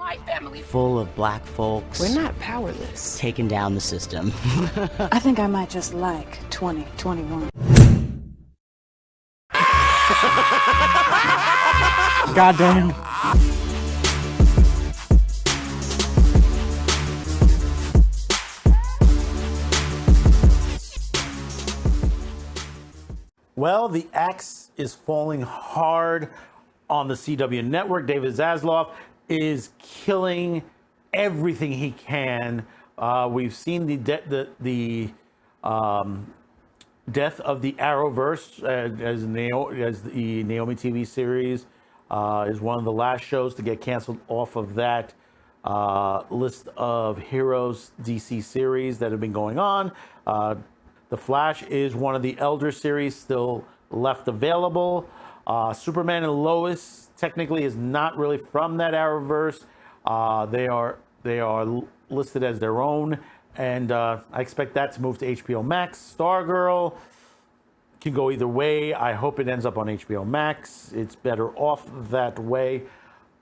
My family. Full of black folks. We're not powerless. Taking down the system. I think I might just like 2021. Goddamn. Well, the axe is falling hard on the CW network. David Zaslav is killing everything he can. We've seen the death of the Arrowverse as the Naomi TV series is one of the last shows to get canceled off of that list of heroes DC series that have been going on. The Flash is one of the Elder series still left available. Superman and Lois technically is not really from that Arrowverse. They are listed as their own, and I expect that to move to HBO Max. Stargirl can go either way. I hope it ends up on HBO Max. It's better off that way.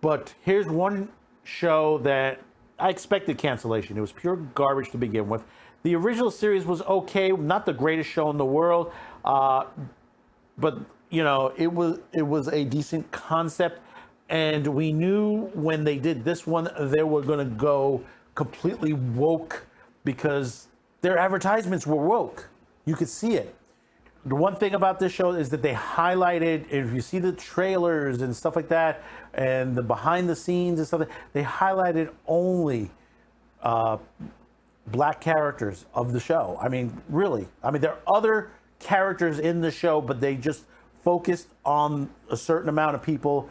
But here's one show that I expected cancellation. It was pure garbage to begin with. The original series was okay, not the greatest show in the world, but you know, it was a decent concept, and we knew when they did this one they were going to go completely woke because their advertisements were woke. You could see it. The one thing about this show is that they highlighted, if you see the trailers and stuff like that, and the behind the scenes and stuff, they highlighted only black characters of the show. I mean, really. I mean, there are other characters in the show, but they just focused on a certain amount of people,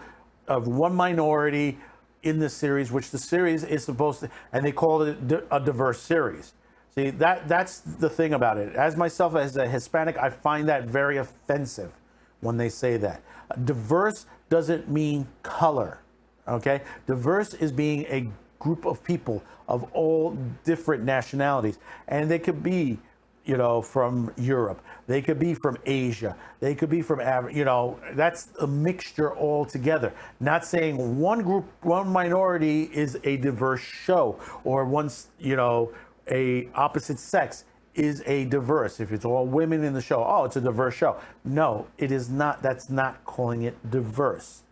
of one minority in this series, which the series is supposed to, and they called it a diverse series. See, that's the thing about it. As myself, as a Hispanic, I find that very offensive when they say that. Diverse doesn't mean color, okay? Diverse is being a group of people of all different nationalities, and they could be, you know, from Europe, they could be from Asia, they could be from, you know, that's a mixture altogether. Not saying one group, one minority is a diverse show, or one's, you know, a opposite sex is a diverse. If it's all women in the show, oh, it's a diverse show. No, it is not. That's not calling it diverse.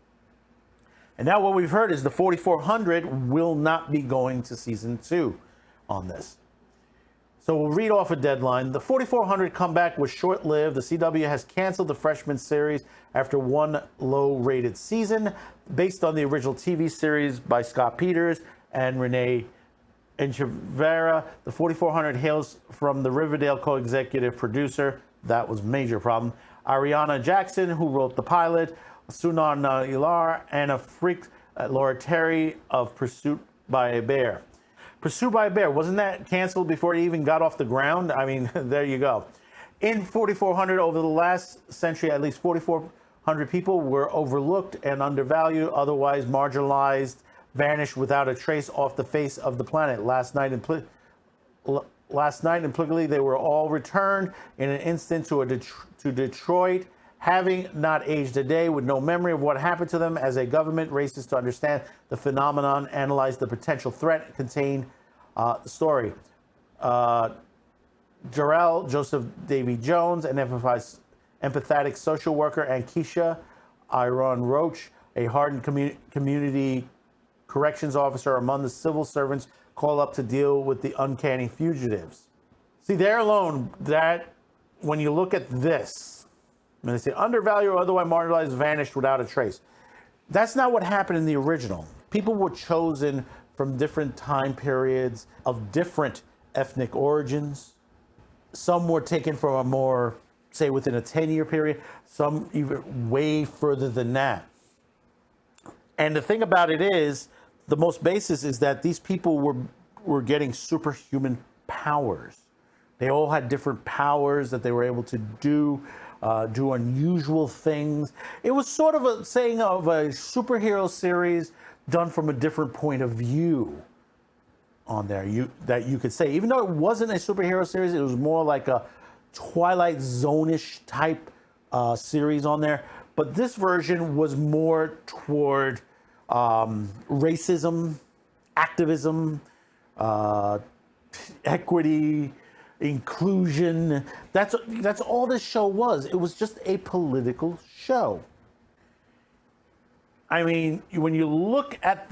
And now what we've heard is the 4400 will not be going to season 2 on this. So we'll read off a deadline. The 4400 comeback was short-lived. The CW has canceled the Freshman series after one low-rated season based on the original TV series by Scott Peters and Renee Echevarria. The 4400 hails from the Riverdale co-executive producer. That was a major problem. Ariana Jackson, who wrote the pilot. Sunan Ilar, Anna Freak, Laura Terry of Pursuit by a Bear. Pursuit by a Bear, wasn't that canceled before it even got off the ground? I mean, there you go. In 4400, over the last century, at least 4,400 people were overlooked and undervalued, otherwise marginalized, vanished without a trace off the face of the planet. Last night, implicitly, they were all returned in an instant to Detroit, having not aged a day, with no memory of what happened to them. As a government races to understand the phenomenon, analyze the potential threat, contain the story. Jarrell Joseph Davy Jones, an empathetic social worker, and Keisha Iron Roach, a hardened community corrections officer, among the civil servants called up to deal with the uncanny fugitives. See, there alone, that when you look at this, and they say undervalued or otherwise marginalized, vanished without a trace. That's not what happened in the original. People were chosen from different time periods of different ethnic origins. Some were taken from a more, say, within a 10-year period, some even way further than that. And the thing about it is, the most basis is that these people were getting superhuman powers. They all had different powers that they were able to do unusual things. It was sort of a saying of a superhero series done from a different point of view on there, that you could say. Even though it wasn't a superhero series, it was more like a Twilight Zone-ish type series on there. But this version was more toward racism activism, equity, inclusion. That's all this show was. It was just a political show. I mean, when you look at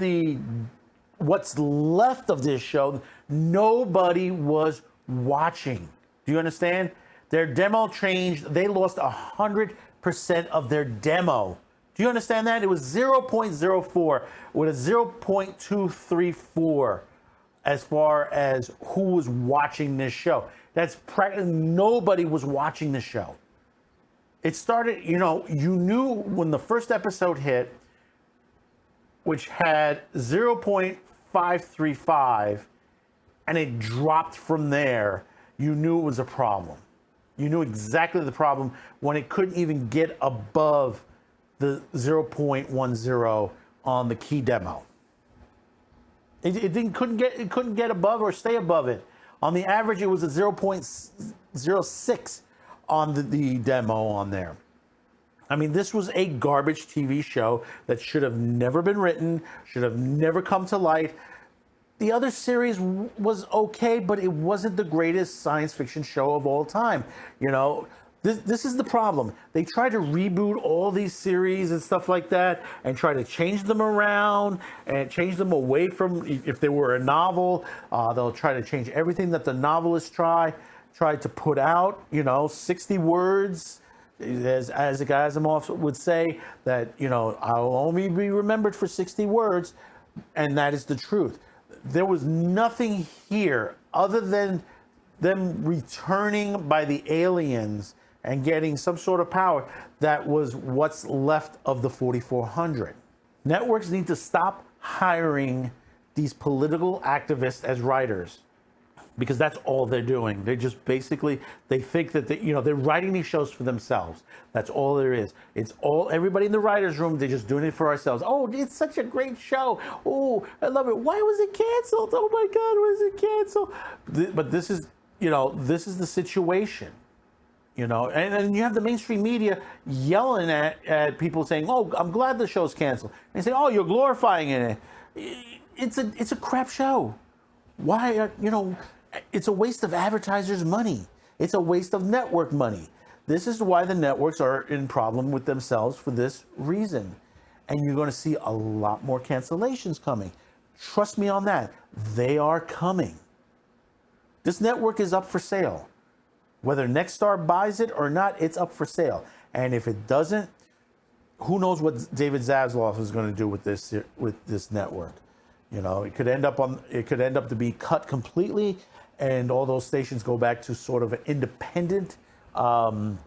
what's left of this show, nobody was watching. Do you understand? Their demo changed. They lost 100% of their demo. Do you understand that? It was 0.04 with a 0.234 as far as who was watching this show. That's practically nobody was watching the show. It started, you knew when the first episode hit, which had 0.535, and it dropped from there, you knew it was a problem. You knew exactly the problem when it couldn't even get above the 0.10 on the key demo. It couldn't get above or stay above it. On the average, it was a 0.06 on the demo on there. I mean, this was a garbage TV show that should have never been written, should have never come to light. The other series was okay, but it wasn't the greatest science fiction show of all time. This is the problem. They try to reboot all these series and stuff like that and try to change them around and change them away from, if they were a novel, they'll try to change everything that the novelists tried to put out, 60 words. As the guy Asimov would say, that, I'll only be remembered for 60 words, and that is the truth. There was nothing here other than them returning by the aliens and getting some sort of power that was what's left of the 4400. Networks need to stop hiring these political activists as writers, because that's all they're doing. They just basically, they think that they're writing these shows for themselves. That's all there is. It's all, everybody in the writer's room, they're just doing it for ourselves. Oh, it's such a great show. Oh, I love it. Why was it canceled? Oh my God, why was it canceled? But this is the situation. And you have the mainstream media yelling at people saying, oh, I'm glad the show's canceled. And they say, oh, you're glorifying it. It's a crap show. Why, it's a waste of advertisers' money. It's a waste of network money. This is why the networks are in problem with themselves for this reason. And you're going to see a lot more cancellations coming. Trust me on that. They are coming. This network is up for sale. Whether Nexstar buys it or not, it's up for sale. And if it doesn't, who knows what David Zaslav is going to do with this network? It could end up to be cut completely, and all those stations go back to sort of an independent, to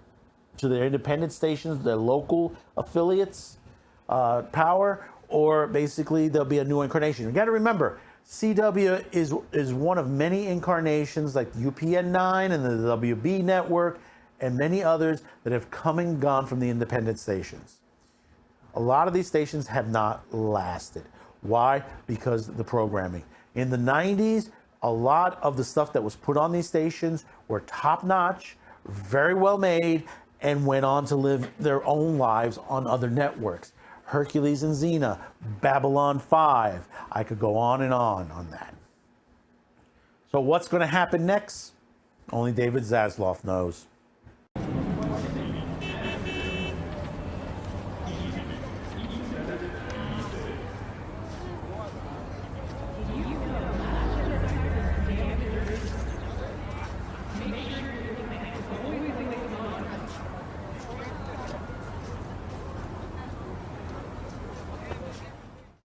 their independent stations, their local affiliates, power, or basically there'll be a new incarnation. You got to remember, CW is one of many incarnations like UPN 9 and the WB network and many others that have come and gone from the independent stations. A lot of these stations have not lasted. Why? Because of the programming. In the 90s, a lot of the stuff that was put on these stations were top-notch, very well made, and went on to live their own lives on other networks. Hercules and Xena, Babylon 5. I could go on that. So what's going to happen next? Only David Zaslav knows.